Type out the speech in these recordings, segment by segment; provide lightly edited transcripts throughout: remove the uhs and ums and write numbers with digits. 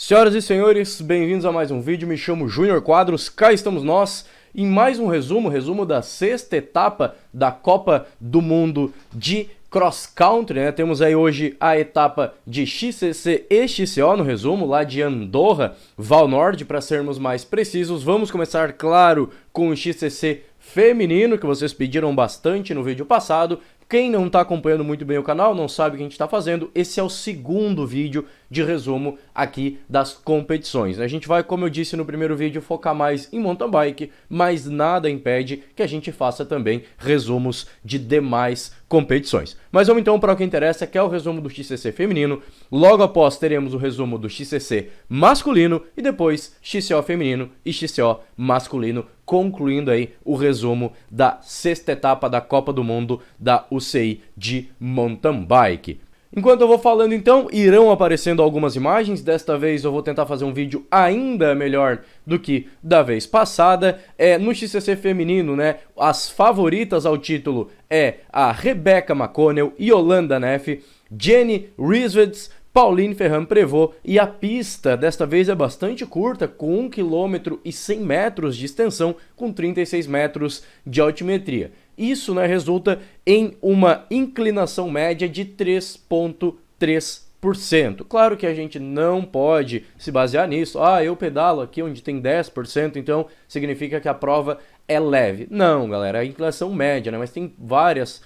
Senhoras e senhores, bem-vindos a mais um vídeo, me chamo Júnior Quadros, cá estamos nós em mais um resumo da sexta etapa da Copa do Mundo de Cross Country, né? Temos aí hoje a etapa de XCC e XCO no resumo, lá de Andorra, Val Nord, para sermos mais precisos. Vamos começar, claro, com o XCC feminino, que vocês pediram bastante no vídeo passado. Quem não está acompanhando muito bem o canal, não sabe o que a gente está fazendo, esse é o segundo vídeo de resumo aqui das competições. A gente vai, como eu disse no primeiro vídeo, focar mais em mountain bike, mas nada impede que a gente faça também resumos de demais competições. Mas vamos então para o que interessa, que é o resumo do XCC feminino. Logo após teremos o resumo do XCC masculino e depois XCO feminino e XCO masculino, concluindo aí o resumo da sexta etapa da Copa do Mundo da UCI de mountain bike. Enquanto eu vou falando então, irão aparecendo algumas imagens. Desta vez eu vou tentar fazer um vídeo ainda melhor do que da vez passada. No XCC feminino, né, as favoritas ao título é a Rebecca McConnell, Yolanda Neff, Jenny Rieswitz, Pauline Ferrand-Prévot, e a pista desta vez é bastante curta, com 1 km e 100 metros de extensão, com 36 metros de altimetria. Isso, né, resulta em uma inclinação média de 3,3%. Claro que a gente não pode se basear nisso. Eu pedalo aqui onde tem 10%, então significa que a prova é leve. Não, galera, é a inclinação média, né? Mas tem vários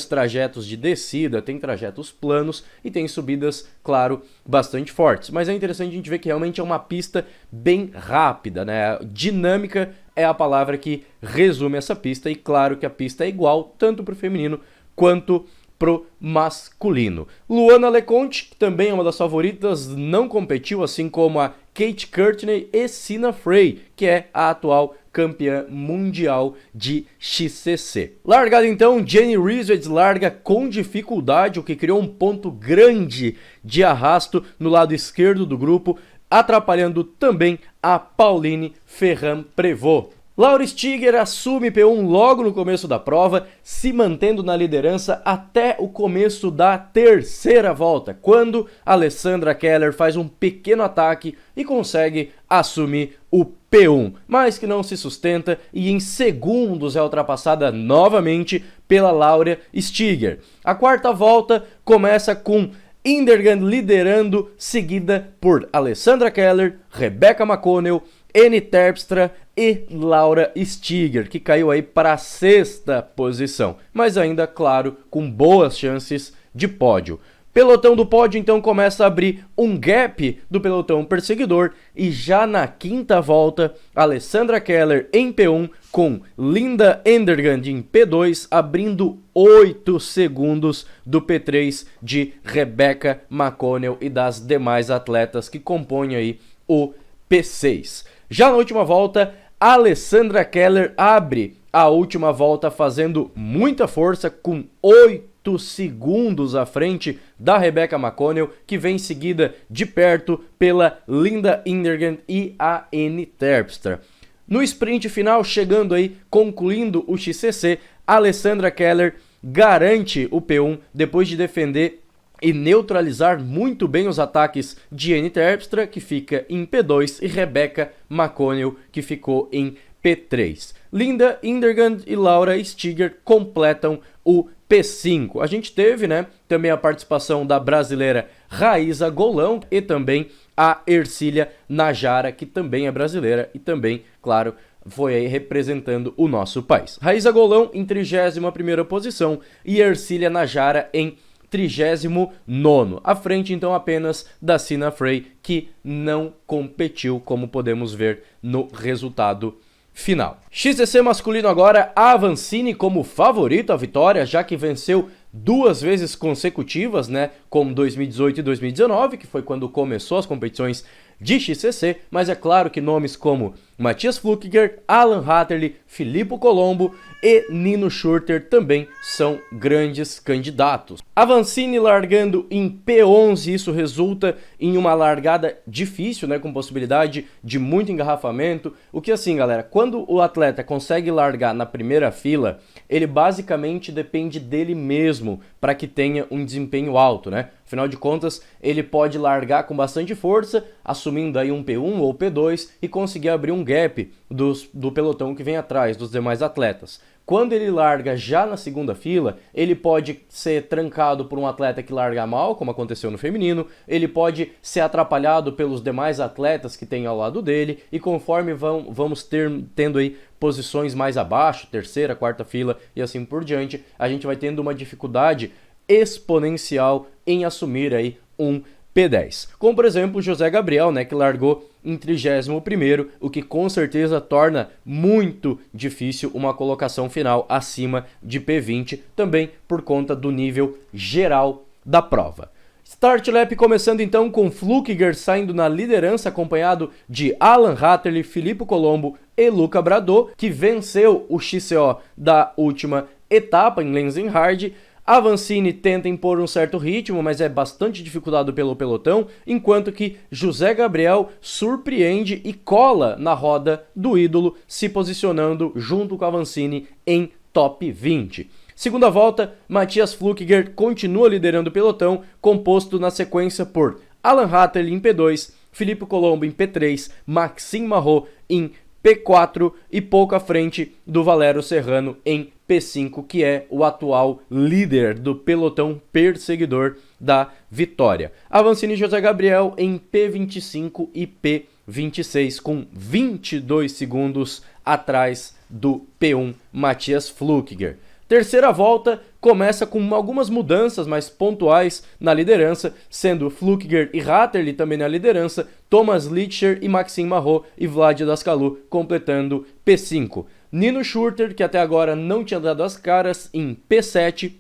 trajetos de descida, tem trajetos planos e tem subidas, claro, bastante fortes. Mas é interessante a gente ver que realmente é uma pista bem rápida, né? Dinâmica é a palavra que resume essa pista, e claro que a pista é igual tanto para o feminino quanto pro masculino. Luana Leconte, que também é uma das favoritas, não competiu, assim como a Kate Courtney e Sina Frey, que é a atual campeã mundial de XCC. Largada então, Jenny Rieswitz larga com dificuldade, o que criou um ponto grande de arrasto no lado esquerdo do grupo, atrapalhando também a Pauline Ferrand-Prévot. Laura Stiger assume P1 logo no começo da prova, se mantendo na liderança até o começo da terceira volta, quando Alessandra Keller faz um pequeno ataque e consegue assumir o P1, mas que não se sustenta e em segundos é ultrapassada novamente pela Laura Stiger. A quarta volta começa com Indergan liderando, seguida por Alessandra Keller, Rebecca McConnell, Annie Terpstra e Laura Stiger, que caiu aí para a sexta posição, mas ainda, claro, com boas chances de pódio. Pelotão do pódio então começa a abrir um gap do pelotão perseguidor, e já na quinta volta, Alessandra Keller em P1 com Linda Endergand em P2, abrindo 8 segundos do P3 de Rebecca McConnell e das demais atletas que compõem aí o P6. Já na última volta, Alessandra Keller abre a última volta fazendo muita força, com 8 segundos à frente da Rebecca McConnell, que vem seguida de perto pela Linda Indergan e a Annie Terpstra. No sprint final, chegando aí, concluindo o XCC, Alessandra Keller garante o P1 depois de defender e neutralizar muito bem os ataques de Annie Terpstra, que fica em P2, e Rebecca McConnell, que ficou em P3. Linda Indergan e Laura Stiger completam o P5. A gente teve, né, também a participação da brasileira Raíza Golão e também a Ercília Najara, que também é brasileira e também, claro, foi aí representando o nosso país. Raíza Golão em 31ª posição e Ercília Najara em 39º, à frente então apenas da Sina Frey, que não competiu, como podemos ver no resultado final. XCC masculino agora, a Avancini como favorito à vitória, já que venceu 2 vezes consecutivas, né, como 2018 e 2019, que foi quando começou as competições de XCC, mas é claro que nomes como Matthias Flückiger, Alan Hatterley, Filippo Colombo e Nino Schurter também são grandes candidatos. Avancini largando em P11, isso resulta em uma largada difícil, né, com possibilidade de muito engarrafamento. O que assim, galera, quando o atleta consegue largar na primeira fila, ele basicamente depende dele mesmo para que tenha um desempenho alto, né? Afinal de contas, ele pode largar com bastante força, assumindo aí um P1 ou P2 e conseguir abrir um gap do pelotão que vem atrás, dos demais atletas. Quando ele larga já na segunda fila, ele pode ser trancado por um atleta que larga mal, como aconteceu no feminino, ele pode ser atrapalhado pelos demais atletas que tem ao lado dele, e conforme vamos tendo aí posições mais abaixo, terceira, quarta fila e assim por diante, a gente vai tendo uma dificuldade exponencial em assumir aí um P10. Como, por exemplo, José Gabriel, né, que largou em 31º, o que com certeza torna muito difícil uma colocação final acima de P20, também por conta do nível geral da prova. Start Lap começando então com Flückiger saindo na liderança, acompanhado de Alan Hatterley, Filippo Colombo e Luca Bradot, que venceu o XCO da última etapa em Lenzing-Hard. Avancini tenta impor um certo ritmo, mas é bastante dificultado pelo pelotão, enquanto que José Gabriel surpreende e cola na roda do ídolo, se posicionando junto com Avancini em top 20. Segunda volta, Matthias Flückiger continua liderando o pelotão, composto na sequência por Alan Hatterley em P2, Filippo Colombo em P3, Maxime Marot em P4 e pouco à frente do Valero Serrano em P5, que é o atual líder do pelotão perseguidor da vitória. Avancini e José Gabriel em P25 e P26, com 22 segundos atrás do P1 Matthias Flückiger. Terceira volta começa com algumas mudanças mais pontuais na liderança, sendo Flückiger e Hatterley também na liderança, Thomas Lichter e Maxime Marot e Vlad Dascalu completando P5. Nino Schurter, que até agora não tinha dado as caras, em P7,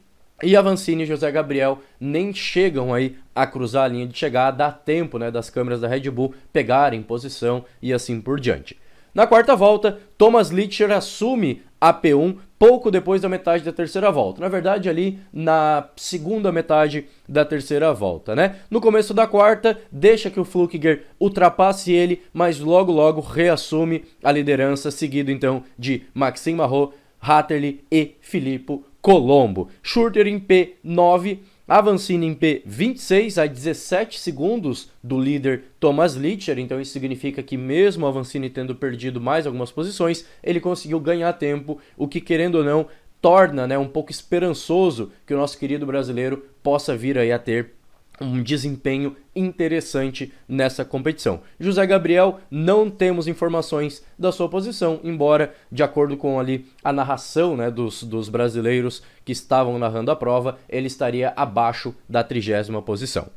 e Avancini e José Gabriel nem chegam aí a cruzar a linha de chegada, dá tempo, né, das câmeras da Red Bull pegarem posição e assim por diante. Na quarta volta, Thomas Lichter assume a P1 pouco depois da metade da terceira volta. Na verdade, ali na segunda metade da terceira volta, né? No começo da quarta, deixa que o Flückiger ultrapasse ele, mas logo reassume a liderança, seguido então de Maxime Marot, Hatterley e Filippo Colombo. Schurter em P9, Avancini em P26, a 17 segundos do líder Thomas Lichter, então isso significa que mesmo Avancini tendo perdido mais algumas posições, ele conseguiu ganhar tempo, o que querendo ou não torna, né, um pouco esperançoso que o nosso querido brasileiro possa vir aí a ter um desempenho interessante nessa competição. José Gabriel, não temos informações da sua posição, embora, de acordo com ali a narração, né, dos brasileiros que estavam narrando a prova, ele estaria abaixo da 30ª posição.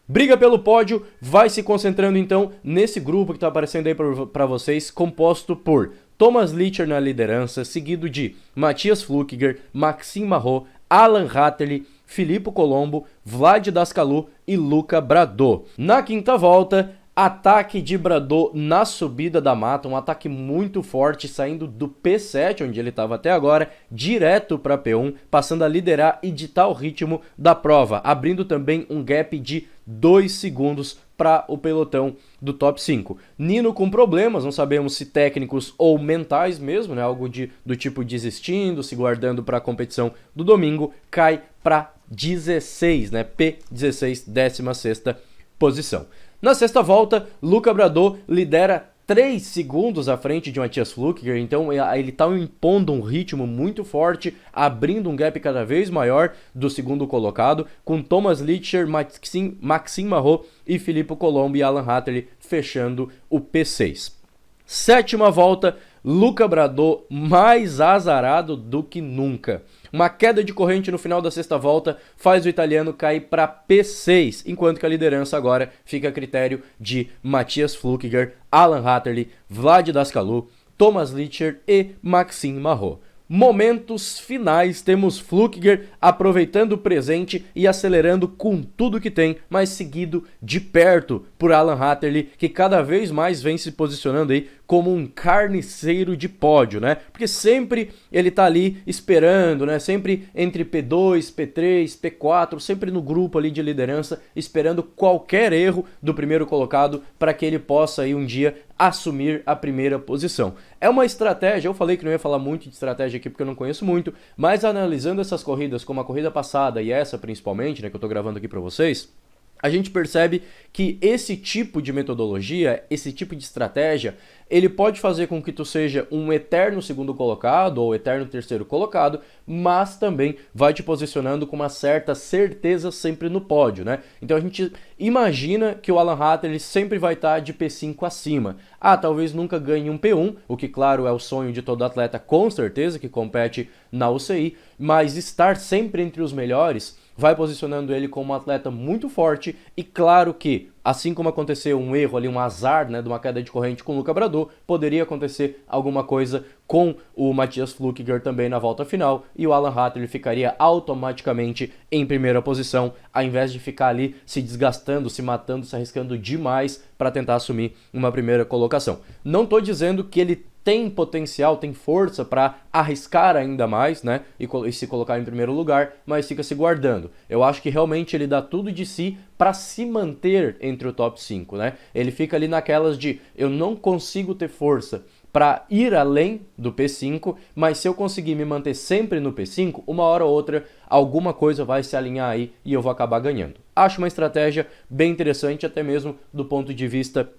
Briga pelo pódio vai se concentrando então nesse grupo que está aparecendo aí para vocês, composto por Thomas Lichter na liderança, seguido de Matthias Flückiger, Maxime Marot, Alan Hatterley, Filippo Colombo, Vlad Dascalu e Luca Bradot. Na quinta volta, ataque de Bradot na subida da mata, um ataque muito forte, saindo do P7, onde ele estava até agora, direto para P1, passando a liderar e ditar o ritmo da prova, abrindo também um gap de 2 segundos para o pelotão do top 5. Nino com problemas, não sabemos se técnicos ou mentais mesmo, né? Algo do tipo desistindo, se guardando para a competição do domingo, cai para 16, né? P16, 16ª posição. Na sexta volta, Luca Bradot lidera 3 segundos à frente de Matthias Flückiger, então ele está impondo um ritmo muito forte, abrindo um gap cada vez maior do segundo colocado, com Thomas Lichter, Maxime Marot e Filippo Colombo e Alan Hatterley fechando o P6. Sétima volta, Luca Bradot mais azarado do que nunca. Uma queda de corrente no final da sexta volta faz o italiano cair para P6, enquanto que a liderança agora fica a critério de Matthias Flückiger, Alan Hatterley, Vlad Dascalu, Thomas Lichter e Maxime Marot. Momentos finais, temos Flückiger aproveitando o presente e acelerando com tudo que tem, mas seguido de perto por Alan Hatterley, que cada vez mais vem se posicionando aí como um carniceiro de pódio, né? Porque sempre ele tá ali esperando, né? Sempre entre P2, P3, P4, sempre no grupo ali de liderança, esperando qualquer erro do primeiro colocado para que ele possa aí um dia assumir a primeira posição. É uma estratégia, eu falei que não ia falar muito de estratégia aqui porque eu não conheço muito, mas analisando essas corridas, como a corrida passada e essa principalmente, né, que eu tô gravando aqui para vocês, a gente percebe que esse tipo de metodologia, esse tipo de estratégia, ele pode fazer com que tu seja um eterno segundo colocado ou eterno terceiro colocado, mas também vai te posicionando com uma certa certeza sempre no pódio, né? Então a gente imagina que o Alan Hatter ele sempre vai estar de P5 acima. Ah, talvez nunca ganhe um P1, o que claro é o sonho de todo atleta com certeza que compete na UCI, mas estar sempre entre os melhores vai posicionando ele como um atleta muito forte e claro que, assim como aconteceu um erro ali, um azar, né, de uma queda de corrente com o Luca Brador, poderia acontecer alguma coisa com o Matthias Flückiger também na volta final e o Alan Hatter ele ficaria automaticamente em primeira posição, ao invés de ficar ali se desgastando, se matando, se arriscando demais para tentar assumir uma primeira colocação. Não estou dizendo que ele tem potencial, tem força para arriscar ainda mais, né, e se colocar em primeiro lugar, mas fica se guardando. Eu acho que realmente ele dá tudo de si para se manter entre o top 5, né? Ele fica ali naquelas de eu não consigo ter força para ir além do P5, mas se eu conseguir me manter sempre no P5, uma hora ou outra alguma coisa vai se alinhar aí e eu vou acabar ganhando. Acho uma estratégia bem interessante, até mesmo do ponto de vista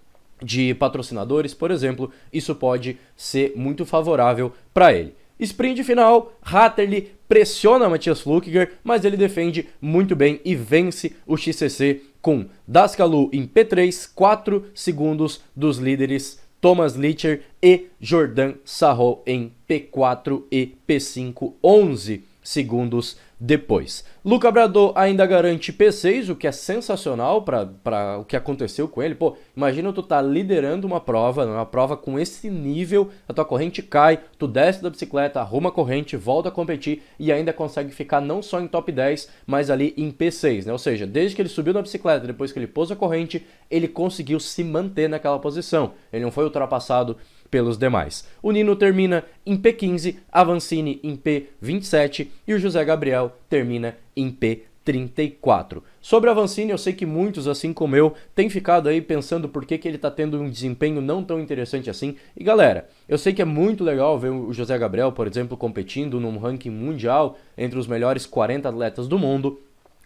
de patrocinadores, por exemplo, isso pode ser muito favorável para ele. Sprint final, Hatterley pressiona Matthias Flückiger, mas ele defende muito bem e vence o XCC com Daskalu em P3, 4 segundos dos líderes Thomas Licher e Jordan Sarro em P4 e P5, 11 segundos depois. Luca Brador ainda garante P6, o que é sensacional para o que aconteceu com ele. Pô, imagina tu tá liderando uma prova com esse nível, a tua corrente cai, tu desce da bicicleta, arruma a corrente, volta a competir e ainda consegue ficar não só em top 10, mas ali em P6, né? Ou seja, desde que ele subiu na bicicleta, depois que ele pôs a corrente, ele conseguiu se manter naquela posição. Ele não foi ultrapassado pelos demais. O Nino termina em P15, Avancini em P27 e o José Gabriel termina em P34. Sobre a Avancini, eu sei que muitos, assim como eu, têm ficado aí pensando por que ele está tendo um desempenho não tão interessante assim. E galera, eu sei que é muito legal ver o José Gabriel, por exemplo, competindo num ranking mundial entre os melhores 40 atletas do mundo,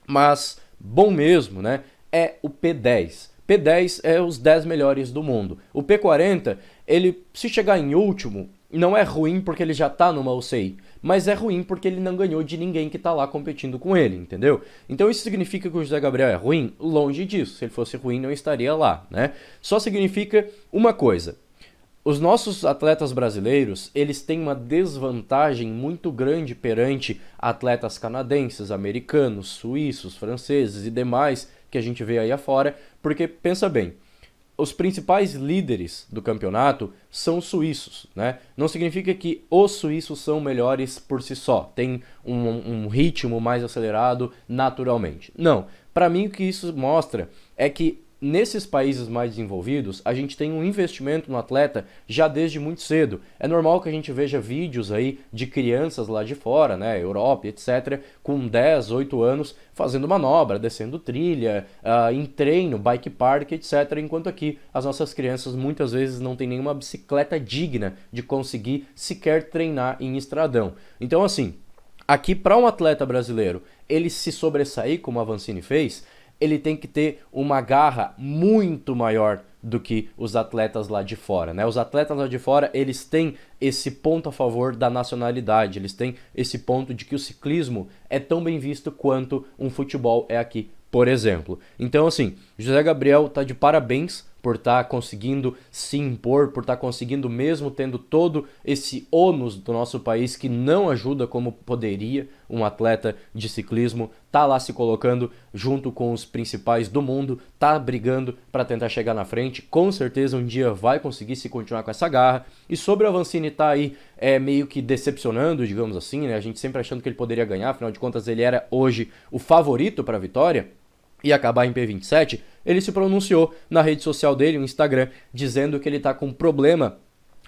mas bom mesmo, né, é o P10. P10 é os 10 melhores do mundo. O P40, ele se chegar em último, não é ruim porque ele já tá numa UCI, mas é ruim porque ele não ganhou de ninguém que tá lá competindo com ele, entendeu? Então isso significa que o José Gabriel é ruim? Longe disso. Se ele fosse ruim, não estaria lá, né? Só significa uma coisa. Os nossos atletas brasileiros, eles têm uma desvantagem muito grande perante atletas canadenses, americanos, suíços, franceses e demais que a gente vê aí afora, porque pensa bem, os principais líderes do campeonato são suíços, né? Não significa que os suíços são melhores por si só, tem um ritmo mais acelerado naturalmente. Não, para mim o que isso mostra é que nesses países mais desenvolvidos, a gente tem um investimento no atleta já desde muito cedo. É normal que a gente veja vídeos aí de crianças lá de fora, né, Europa, etc., com 10, 8 anos, fazendo manobra, descendo trilha, em treino, bike park, etc., enquanto aqui as nossas crianças muitas vezes não têm nenhuma bicicleta digna de conseguir sequer treinar em estradão. Então, assim, aqui para um atleta brasileiro, ele se sobressair como a Avancini fez, ele tem que ter uma garra muito maior do que os atletas lá de fora, né? Os atletas lá de fora, eles têm esse ponto a favor da nacionalidade, eles têm esse ponto de que o ciclismo é tão bem visto quanto um futebol é aqui, por exemplo. Então, assim, José Gabriel tá de parabéns por estar conseguindo se impor, por estar conseguindo, mesmo tendo todo esse ônus do nosso país que não ajuda como poderia um atleta de ciclismo, tá lá se colocando junto com os principais do mundo, tá brigando para tentar chegar na frente, com certeza um dia vai conseguir se continuar com essa garra. E sobre o Avancini tá aí meio que decepcionando, digamos assim, né? A gente sempre achando que ele poderia ganhar, afinal de contas ele era hoje o favorito para a vitória, e acabar em P27, ele se pronunciou na rede social dele, no Instagram, dizendo que ele está com problema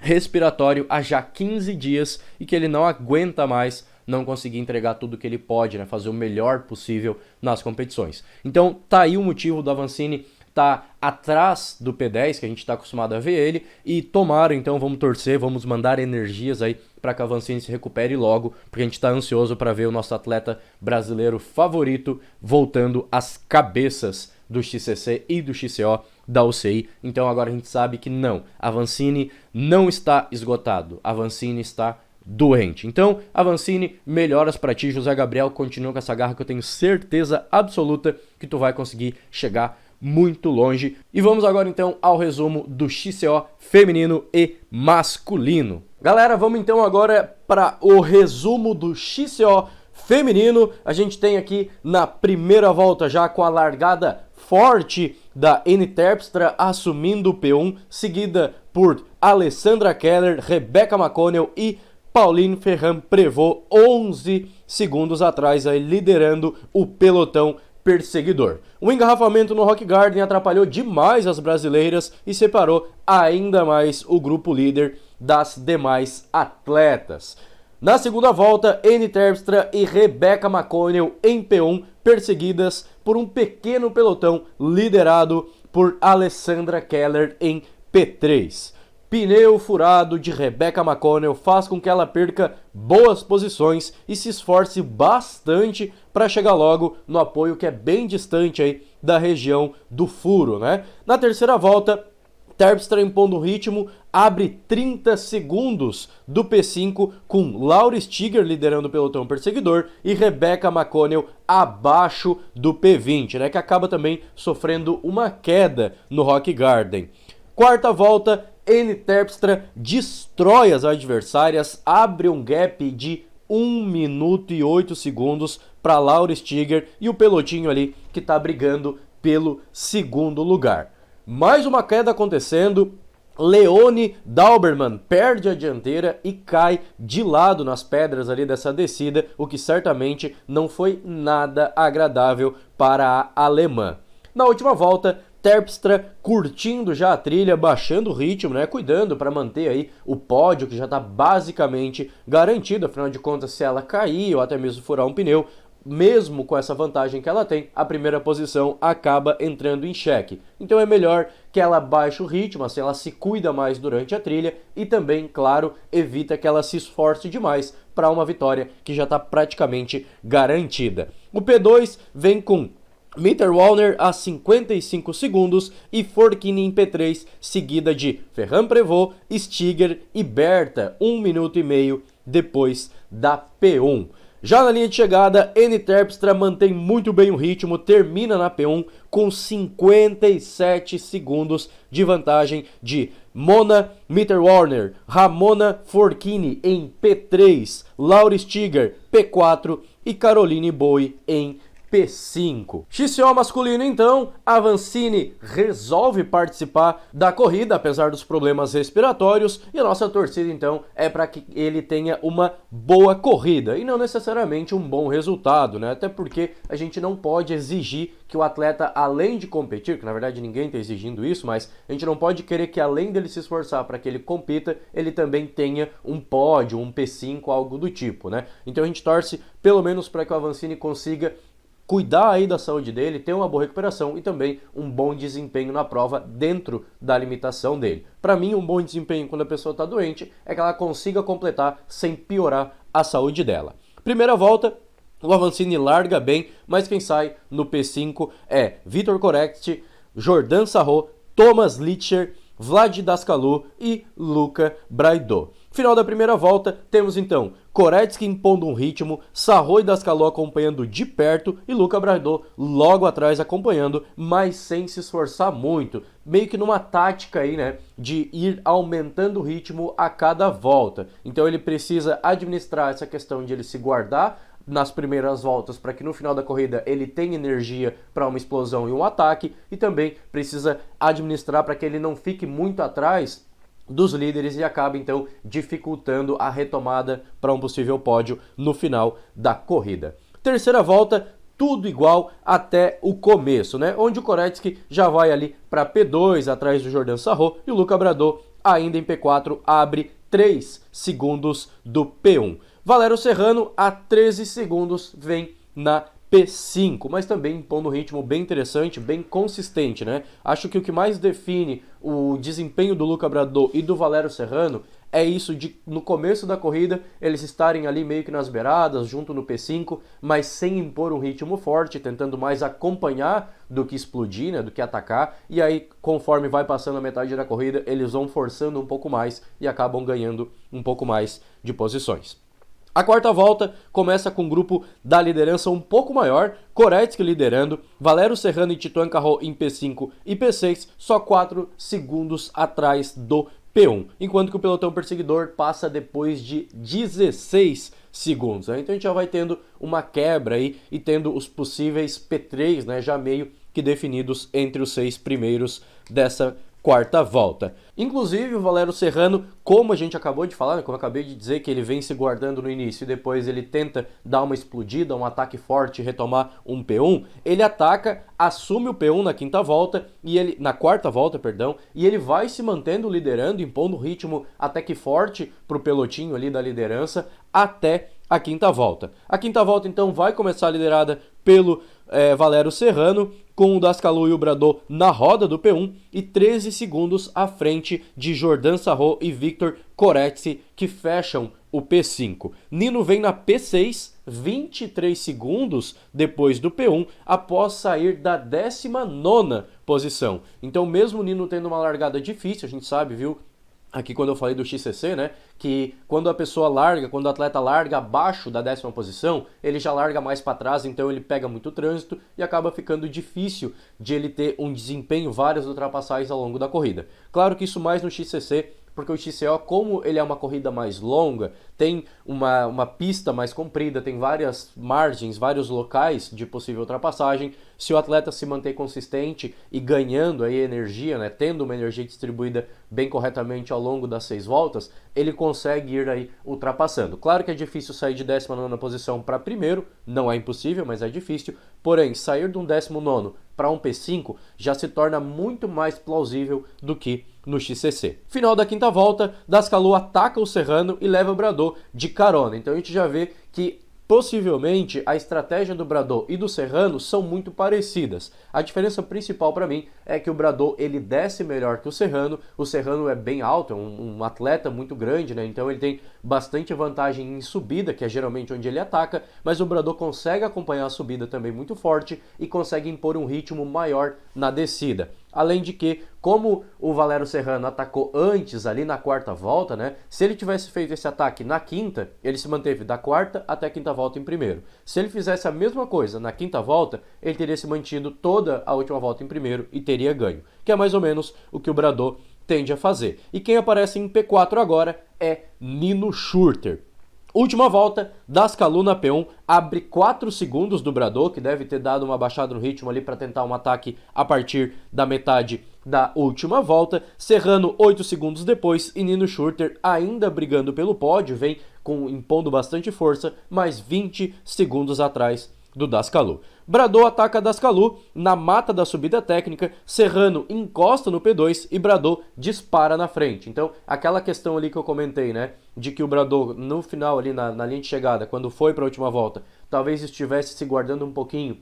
respiratório há já 15 dias e que ele não aguenta mais não conseguir entregar tudo que ele pode, né? Fazer o melhor possível nas competições. Então tá aí o motivo do Avancini tá atrás do P10, que a gente está acostumado a ver ele, e tomara, então, vamos torcer, vamos mandar energias aí para que a Avancini se recupere logo, porque a gente está ansioso para ver o nosso atleta brasileiro favorito voltando às cabeças do XCC e do XCO da UCI. Então agora a gente sabe que não, a Avancini não está esgotado, a Avancini está doente. Então, Avancini, melhoras para ti. José Gabriel, continua com essa garra que eu tenho certeza absoluta que tu vai conseguir chegar muito longe. E vamos agora então ao resumo do XCO feminino e masculino. Galera, vamos então agora para o resumo do XCO feminino. A gente tem aqui na primeira volta já com a largada forte da Anne Terpstra assumindo o P1, seguida por Alessandra Keller, Rebecca McConnell e Pauline Ferrand-Prévot, 11 segundos atrás, aí, liderando o pelotão perseguidor. O engarrafamento no Rock Garden atrapalhou demais as brasileiras e separou ainda mais o grupo líder das demais atletas. Na segunda volta, Anne Terpstra e Rebecca McConnell em P1, perseguidas por um pequeno pelotão liderado por Alessandra Keller em P3. Pneu furado de Rebecca McConnell faz com que ela perca boas posições e se esforce bastante para chegar logo no apoio que é bem distante aí da região do furo, né? Na terceira volta, Terpstra impondo o ritmo, abre 30 segundos do P5 com Laura Stiger liderando o pelotão perseguidor e Rebecca McConnell abaixo do P20, né? Que acaba também sofrendo uma queda no Rock Garden. Quarta volta, Anne Terpstra destrói as adversárias, abre um gap de 1 minuto e 8 segundos para Laura Stiger e o pelotinho ali que está brigando pelo segundo lugar. Mais uma queda acontecendo, Leone Dauberman perde a dianteira e cai de lado nas pedras ali dessa descida, o que certamente não foi nada agradável para a alemã. Na última volta, Terpstra curtindo já a trilha, baixando o ritmo, né, cuidando para manter aí o pódio que já está basicamente garantido, afinal de contas se ela cair ou até mesmo furar um pneu, mesmo com essa vantagem que ela tem, a primeira posição acaba entrando em xeque. Então é melhor que ela baixe o ritmo, assim ela se cuida mais durante a trilha e também, claro, evita que ela se esforce demais para uma vitória que já está praticamente garantida. O P2 vem com Mitterwalner a 55 segundos e Forkini em P3, seguida de Ferrand-Prévot, Stiger e Berta, 1 minuto e meio depois da P1. Já na linha de chegada, Anne Terpstra mantém muito bem o ritmo, termina na P1 com 57 segundos de vantagem de Mona Mitterwalner, Ramona Forkini em P3, Laura Stiger P4 e Caroline Bowie em P5. XCO masculino então, Avancini resolve participar da corrida apesar dos problemas respiratórios e a nossa torcida então é para que ele tenha uma boa corrida e não necessariamente um bom resultado, né? Até porque a gente não pode exigir que o atleta, além de competir, que na verdade ninguém está exigindo isso, mas a gente não pode querer que além dele se esforçar para que ele compita, ele também tenha um pódio, um P5, algo do tipo, né? Então a gente torce pelo menos para que o Avancini consiga cuidar aí da saúde dele, ter uma boa recuperação e também um bom desempenho na prova dentro da limitação dele. Para mim, um bom desempenho quando a pessoa está doente é que ela consiga completar sem piorar a saúde dela. Primeira volta, o Avancini larga bem, mas quem sai no P5 é Vitor Koretzki, Jordan Sarrault, Thomas Lichter, Vlad Dascalu e Luca Braidot. Final da primeira volta, temos então Koretzki impondo um ritmo, Sarrault e Dascalu acompanhando de perto e Luca Braidot logo atrás acompanhando, mas sem se esforçar muito, meio que numa tática aí, né, de ir aumentando o ritmo a cada volta. Então ele precisa administrar essa questão de ele se guardar nas primeiras voltas para que no final da corrida ele tenha energia para uma explosão e um ataque e também precisa administrar para que ele não fique muito atrás dos líderes e acaba então dificultando a retomada para um possível pódio no final da corrida. Terceira volta, tudo igual até o começo, né? Onde o Koretzki já vai ali para P2 atrás do Jordan Sarrault e o Luca Braidot ainda em P4 abre 3 segundos do P1. Valério Serrano a 13 segundos vem na P5, mas também impondo um ritmo bem interessante, bem consistente, né? Acho que o que mais define o desempenho do Luca Bradot e do Valério Serrano é isso de, no começo da corrida, eles estarem ali meio que nas beiradas, junto no P5, mas sem impor um ritmo forte, tentando mais acompanhar do que explodir, né, do que atacar, e aí, conforme vai passando a metade da corrida, eles vão forçando um pouco mais e acabam ganhando um pouco mais de posições. A quarta volta começa com um grupo da liderança um pouco maior, Koretsky liderando, Valério Serrano e Tito Ancarro em P5 e P6, só 4 segundos atrás do P1, enquanto que o pelotão perseguidor passa depois de 16 segundos. Né? Então a gente já vai tendo uma quebra aí e tendo os possíveis P3, né, já meio que definidos entre os 6 primeiros dessa quarta volta. Inclusive o Valério Serrano, como a gente acabou de falar, como eu acabei de dizer, que ele vem se guardando no início e depois ele tenta dar uma explodida, um ataque forte, retomar um P1, ele ataca, assume o P1 na quinta volta, na quarta volta, perdão, e ele vai se mantendo liderando, impondo um ritmo até que forte para o pelotinho ali da liderança até a quinta volta. A quinta volta então vai começar liderada pelo Valério Serrano, com o Dascalu e o Bradot na roda do P1 e 13 segundos à frente de Jordan Sarro e Victor Koretsky, que fecham o P5. Nino vem na P6, 23 segundos depois do P1, após sair da 19ª posição. Então mesmo o Nino tendo uma largada difícil, a gente sabe, viu? Aqui quando eu falei do XCC, né, que quando a pessoa larga, quando o atleta larga abaixo da 10ª posição, ele já larga mais para trás, então ele pega muito trânsito e acaba ficando difícil de ele ter um desempenho, várias ultrapassagens ao longo da corrida. Claro que isso mais no XCC, porque o XCO, como ele é uma corrida mais longa, tem uma pista mais comprida, tem várias margens, vários locais de possível ultrapassagem. Se o atleta se manter consistente e ganhando aí energia, né, tendo uma energia distribuída bem corretamente ao longo das 6 voltas, ele consegue ir aí ultrapassando. Claro que é difícil sair de 19ª posição para primeiro, não é impossível, mas é difícil. Porém, sair de um 19º para um P5 já se torna muito mais plausível do que no XCC. Final da quinta volta, Dascalu ataca o Serrano e leva o Bradot de carona. Então a gente já vê que possivelmente a estratégia do Bradot e do Serrano são muito parecidas. A diferença principal para mim é que o Bradot ele desce melhor que o Serrano é bem alto, é um atleta muito grande, né? Então ele tem bastante vantagem em subida, que é geralmente onde ele ataca, mas o Bradot consegue acompanhar a subida também muito forte e consegue impor um ritmo maior na descida. Além de que, como o Valério Serrano atacou antes ali na quarta volta, né? Se ele tivesse feito esse ataque na quinta, ele se manteve da quarta até a quinta volta em primeiro. Se ele fizesse a mesma coisa na quinta volta, ele teria se mantido toda a última volta em primeiro e teria ganho, que é mais ou menos o que o Bradot tende a fazer. E quem aparece em P4 agora é Nino Schurter. Última volta, Dascalu na P1 abre 4 segundos do Bradot, que deve ter dado uma baixada no ritmo ali para tentar um ataque a partir da metade da última volta. Serrano 8 segundos depois e Nino Schurter ainda brigando pelo pódio, vem impondo bastante força, mais 20 segundos atrás do Dascalu. Bradot ataca Dascalu na mata da subida técnica, Serrano encosta no P2 e Bradot dispara na frente. Então, aquela questão ali que eu comentei, né, de que o Bradot no final ali na linha de chegada, quando foi para a última volta, talvez estivesse se guardando um pouquinho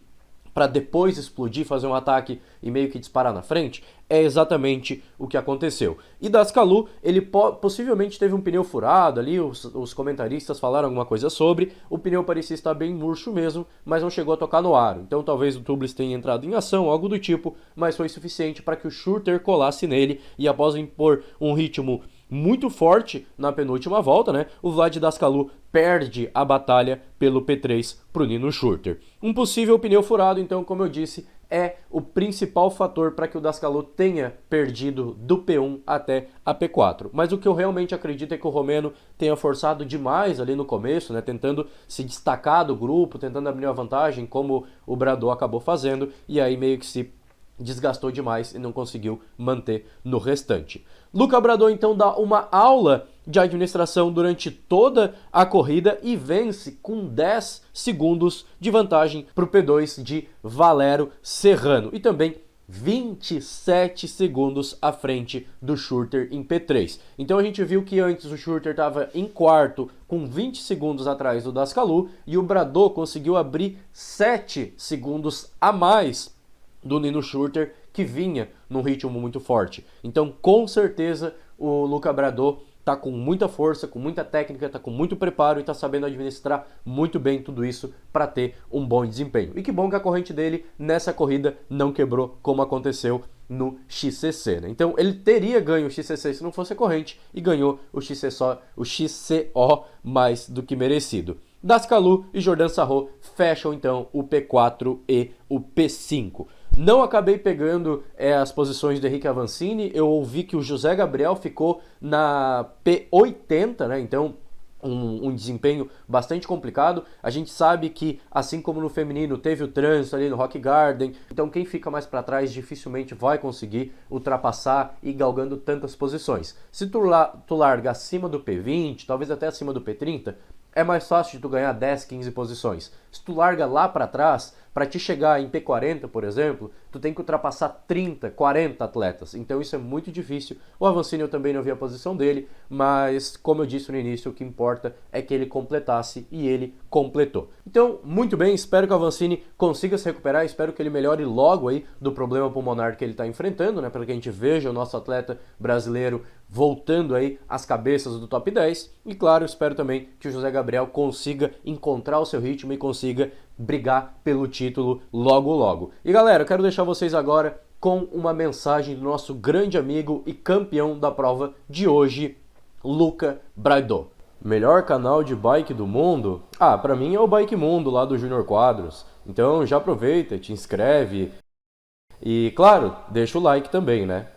para depois explodir, fazer um ataque e meio que disparar na frente, é exatamente o que aconteceu. E Dascalu, ele possivelmente teve um pneu furado ali, os comentaristas falaram alguma coisa sobre, o pneu parecia estar bem murcho mesmo, mas não chegou a tocar no aro. Então talvez o Tubeless tenha entrado em ação, algo do tipo, mas foi suficiente para que o Schurter colasse nele e após impor um ritmo muito forte na penúltima volta, né? O Vlad Dascalu perde a batalha pelo P3 para o Nino Schurter. Um possível pneu furado, então, como eu disse, é o principal fator para que o Dascalu tenha perdido do P1 até a P4. Mas o que eu realmente acredito é que o romeno tenha forçado demais ali no começo, né? Tentando se destacar do grupo, tentando abrir uma vantagem, como o Bradot acabou fazendo, e aí meio que se desgastou demais e não conseguiu manter no restante. Luca Bradot então dá uma aula de administração durante toda a corrida e vence com 10 segundos de vantagem para o P2 de Valério Serrano. E também 27 segundos à frente do Schurter em P3. Então a gente viu que antes o Schurter estava em quarto com 20 segundos atrás do Dascalu e o Bradot conseguiu abrir 7 segundos a mais do Nino Schurter, que vinha num ritmo muito forte. Então, com certeza, o Luca Bradot tá com muita força, com muita técnica, tá com muito preparo e tá sabendo administrar muito bem tudo isso para ter um bom desempenho. E que bom que a corrente dele nessa corrida não quebrou como aconteceu no XCC, né? Então ele teria ganho o XCC se não fosse a corrente e ganhou o XCO mais do que merecido. Dascalu e Jordan Sarrot fecham então o P4 e o P5. Não acabei pegando as posições do Henrique Avancini, eu ouvi que o José Gabriel ficou na P80, né? Então um desempenho bastante complicado. A gente sabe que, assim como no feminino, teve o trânsito ali no Rock Garden, então quem fica mais para trás dificilmente vai conseguir ultrapassar e galgando tantas posições. Se tu larga acima do P20, talvez até acima do P30, é mais fácil de tu ganhar 10, 15 posições. Se tu larga lá para trás, para te chegar em P40, por exemplo, tu tem que ultrapassar 30, 40 atletas. Então isso é muito difícil. O Avancini eu também não vi a posição dele, mas como eu disse no início, o que importa é que ele completasse e ele completou. Então, muito bem, espero que o Avancini consiga se recuperar, espero que ele melhore logo aí do problema pulmonar que ele está enfrentando, né, para que a gente veja o nosso atleta brasileiro voltando aí às cabeças do top 10. E claro, espero também que o José Gabriel consiga encontrar o seu ritmo e consiga brigar pelo título logo logo. E galera, eu quero deixar vocês agora com uma mensagem do nosso grande amigo e campeão da prova de hoje, Luca Bradot. Melhor canal de bike do mundo? Ah, pra mim é o Bike Mundo lá do Júnior Quadros. Então já aproveita, te inscreve e claro, deixa o like também, né?